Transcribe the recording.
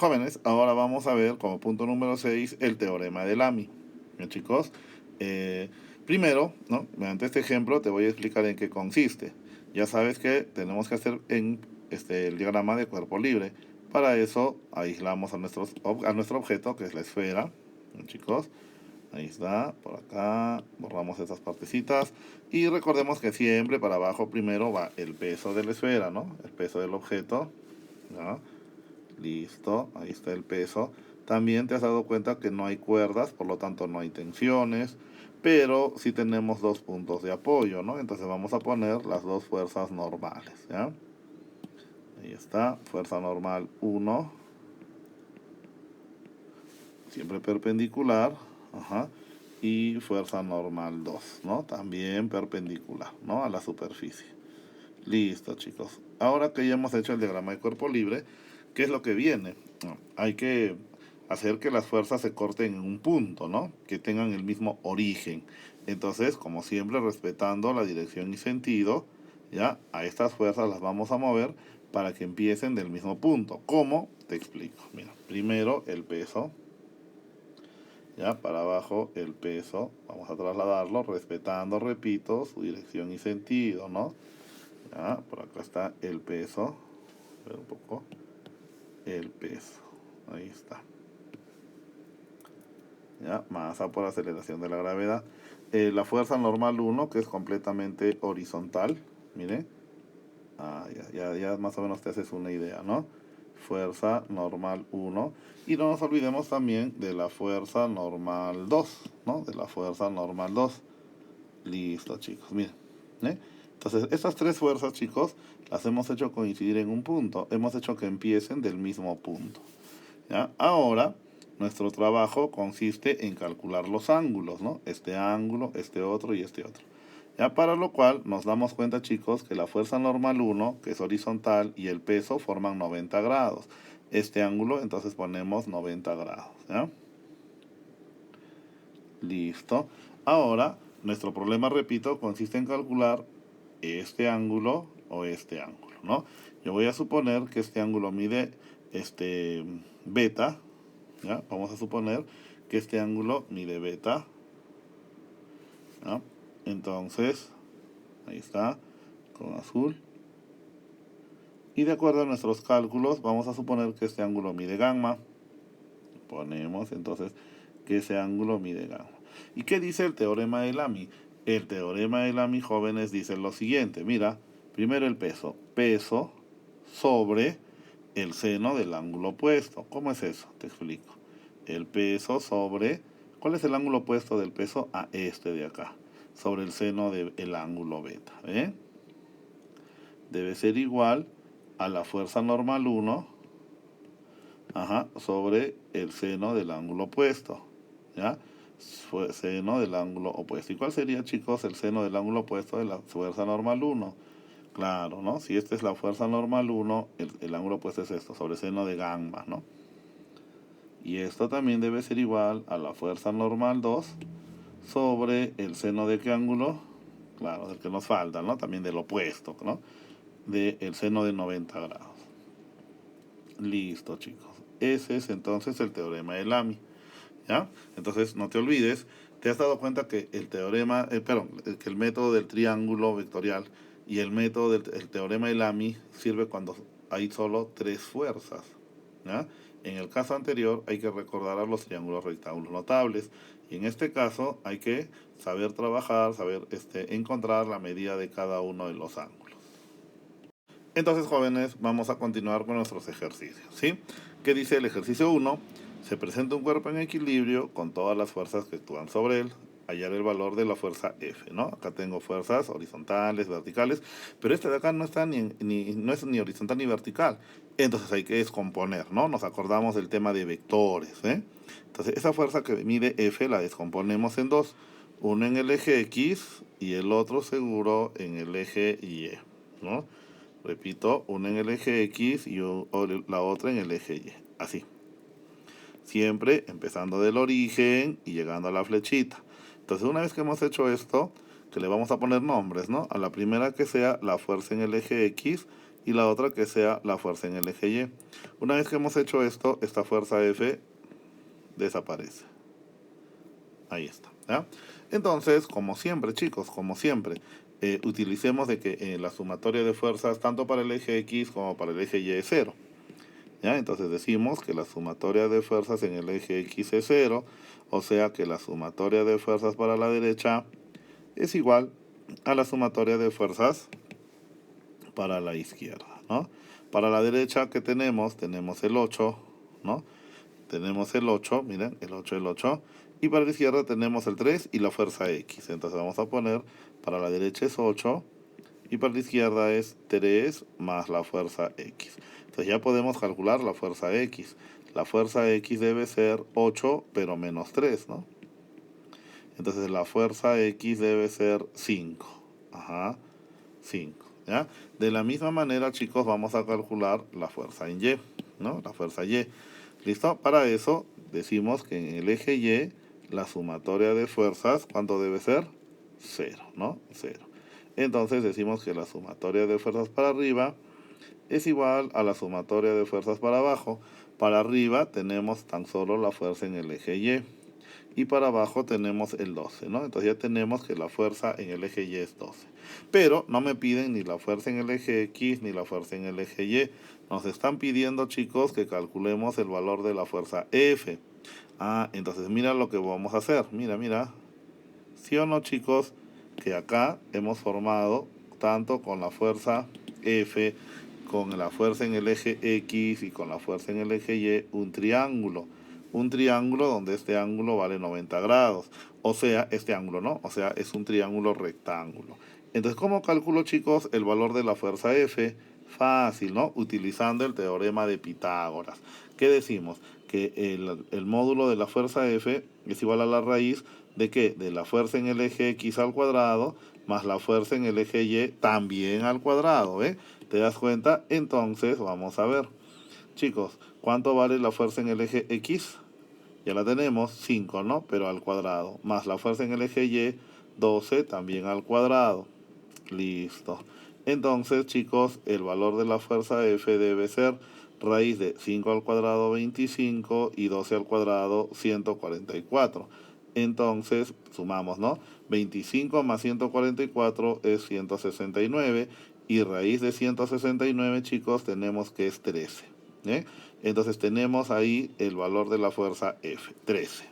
Jóvenes, ahora vamos a ver como punto número 6 el teorema de Lamy. Bien, chicos, Eh, primero, ¿no? Mediante este ejemplo te voy a explicar en qué consiste. Ya sabes que tenemos que hacer el diagrama de cuerpo libre. Para eso aislamos a nuestro objeto, que es la esfera. Bien, chicos, ahí está, por acá, borramos esas partecitas. Y recordemos que siempre para abajo primero va el peso de la esfera, ¿no? El peso del objeto, ¿no? Listo, ahí está el peso. También te has dado cuenta que no hay cuerdas, por lo tanto no hay tensiones, pero sí tenemos dos puntos de apoyo, ¿no? Entonces vamos a poner las dos fuerzas normales, ¿ya? Ahí está, fuerza normal 1, siempre perpendicular, ajá, y fuerza normal 2, ¿no? También perpendicular, ¿no? A la superficie. Listo, chicos. Ahora que ya hemos hecho el diagrama de cuerpo libre, ¿qué es lo que viene? No, hay que hacer que las fuerzas se corten en un punto, ¿no? Que tengan el mismo origen. Entonces, como siempre, respetando la dirección y sentido, ya a estas fuerzas las vamos a mover para que empiecen del mismo punto. ¿Cómo? Te explico. Mira, primero el peso, ya para abajo el peso, vamos a trasladarlo respetando, repito, su dirección y sentido, ¿no? Ya, por acá está el peso. A ver un poco. El peso. Ahí está. Ya, masa por aceleración de la gravedad. La fuerza normal 1, que es completamente horizontal. Mire. Ya más o menos te haces una idea, ¿no? Fuerza normal 1. Y no nos olvidemos también de la fuerza normal 2, ¿no? De la fuerza normal 2. Listo, chicos, miren. ¿eh? Entonces, estas tres fuerzas, chicos, las hemos hecho coincidir en un punto. Hemos hecho que empiecen del mismo punto. ¿Ya? Ahora, nuestro trabajo consiste en calcular los ángulos, ¿no? Este ángulo, este otro y este otro. Ya para lo cual nos damos cuenta, chicos, que la fuerza normal 1, que es horizontal, y el peso forman 90 grados. Este ángulo, entonces ponemos 90 grados. ¿Ya? Listo. Ahora, nuestro problema, repito, consiste en calcular este ángulo o este ángulo, ¿no? Yo voy a suponer que este ángulo mide beta, ¿ya? Vamos a suponer que este ángulo mide beta, ¿ya? Entonces, ahí está, con azul. Y de acuerdo a nuestros cálculos, vamos a suponer que este ángulo mide gamma. Ponemos entonces que ese ángulo mide gamma. ¿Y qué dice el teorema de Lamy? El teorema de Lamy, jóvenes, dice lo siguiente. Mira, primero el peso. Peso sobre el seno del ángulo opuesto. ¿Cómo es eso? Te explico. El peso sobre... ¿Cuál es el ángulo opuesto del peso? A este de acá. Sobre el seno del ángulo beta. ¿Eh? Debe ser igual a la fuerza normal 1, ajá, sobre el seno del ángulo opuesto. ¿Ya? Seno del ángulo opuesto. ¿Y cuál sería, chicos, el seno del ángulo opuesto de la fuerza normal 1? Claro, ¿no? Si esta es la fuerza normal 1, el ángulo opuesto es esto, sobre seno de gamma, ¿no? Y esto también debe ser igual a la fuerza normal 2 sobre el seno de qué ángulo? Claro, del que nos falta, ¿no? También del opuesto, ¿no? Del seno de 90 grados. Listo, chicos. Ese es entonces el teorema de Lamy. ¿Ya? Entonces, no te olvides, te has dado cuenta que que el método del triángulo vectorial y el método del teorema de Lamy sirve cuando hay solo tres fuerzas. ¿Ya? En el caso anterior hay que recordar a los triángulos rectángulos notables y en este caso hay que saber trabajar, saber encontrar la medida de cada uno de los ángulos. Entonces, jóvenes, vamos a continuar con nuestros ejercicios, ¿sí? ¿Qué dice el ejercicio 1? Se presenta un cuerpo en equilibrio con todas las fuerzas que actúan sobre él. Hallar el valor de la fuerza F, ¿no? Acá tengo fuerzas horizontales, verticales, pero este de acá no está no es ni horizontal ni vertical. Entonces hay que descomponer, ¿no? Nos acordamos del tema de vectores, ¿eh? Entonces esa fuerza que mide F la descomponemos en dos. Uno en el eje X y el otro seguro en el eje Y, ¿no? Repito, una en el eje X y la otra en el eje Y. Así. Siempre empezando del origen y llegando a la flechita. Entonces, una vez que hemos hecho esto, que le vamos a poner nombres, ¿no? A la primera que sea la fuerza en el eje X y la otra que sea la fuerza en el eje Y. Una vez que hemos hecho esto, esta fuerza F desaparece. Ahí está, ¿ya? Entonces, como siempre, chicos, como siempre, utilicemos de que la sumatoria de fuerzas tanto para el eje X como para el eje Y es 0. ¿Ya? Entonces decimos que la sumatoria de fuerzas en el eje X es 0, o sea que la sumatoria de fuerzas para la derecha es igual a la sumatoria de fuerzas para la izquierda, ¿no? Para la derecha, ¿qué tenemos? Tenemos el 8, ¿no? Tenemos el 8, miren, el 8, el 8. Y para la izquierda tenemos el 3 y la fuerza X. Entonces vamos a poner, para la derecha es 8 y para la izquierda es 3 más la fuerza X. Entonces ya podemos calcular la fuerza X. La fuerza X debe ser 8, pero menos 3, ¿no? Entonces la fuerza X debe ser 5. Ajá, 5. ¿Ya? De la misma manera, chicos, vamos a calcular la fuerza en Y, ¿no? La fuerza Y. ¿Listo? Para eso decimos que en el eje Y la sumatoria de fuerzas, ¿cuánto debe ser? 0, ¿no? 0. Entonces decimos que la sumatoria de fuerzas para arriba es igual a la sumatoria de fuerzas para abajo. Para arriba tenemos tan solo la fuerza en el eje Y. Y para abajo tenemos el 12, ¿no? Entonces ya tenemos que la fuerza en el eje Y es 12. Pero no me piden ni la fuerza en el eje X ni la fuerza en el eje Y. Nos están pidiendo, chicos, que calculemos el valor de la fuerza F. Entonces mira lo que vamos a hacer. Mira, mira. ¿Sí o no, chicos? Que acá hemos formado tanto con la fuerza F, con la fuerza en el eje X y con la fuerza en el eje Y, un triángulo. Un triángulo donde este ángulo vale 90 grados. O sea, este ángulo, ¿no? O sea, es un triángulo rectángulo. Entonces, ¿cómo calculo, chicos, el valor de la fuerza F? Fácil, ¿no? Utilizando el teorema de Pitágoras. ¿Qué decimos? Que el módulo de la fuerza F es igual a la raíz ¿de qué? De la fuerza en el eje X al cuadrado más la fuerza en el eje Y también al cuadrado, ¿ve? ¿Te das cuenta? Entonces, vamos a ver. Chicos, ¿cuánto vale la fuerza en el eje X? Ya la tenemos, 5, ¿no? Pero al cuadrado. Más la fuerza en el eje Y, 12, también al cuadrado. Listo. Entonces, chicos, el valor de la fuerza F debe ser raíz de 5 al cuadrado 25 y 12 al cuadrado 144. Entonces, sumamos, ¿no? 25 más 144 es 169 y raíz de 169, chicos, tenemos que es 13. ¿Eh? Entonces tenemos ahí el valor de la fuerza F, 13.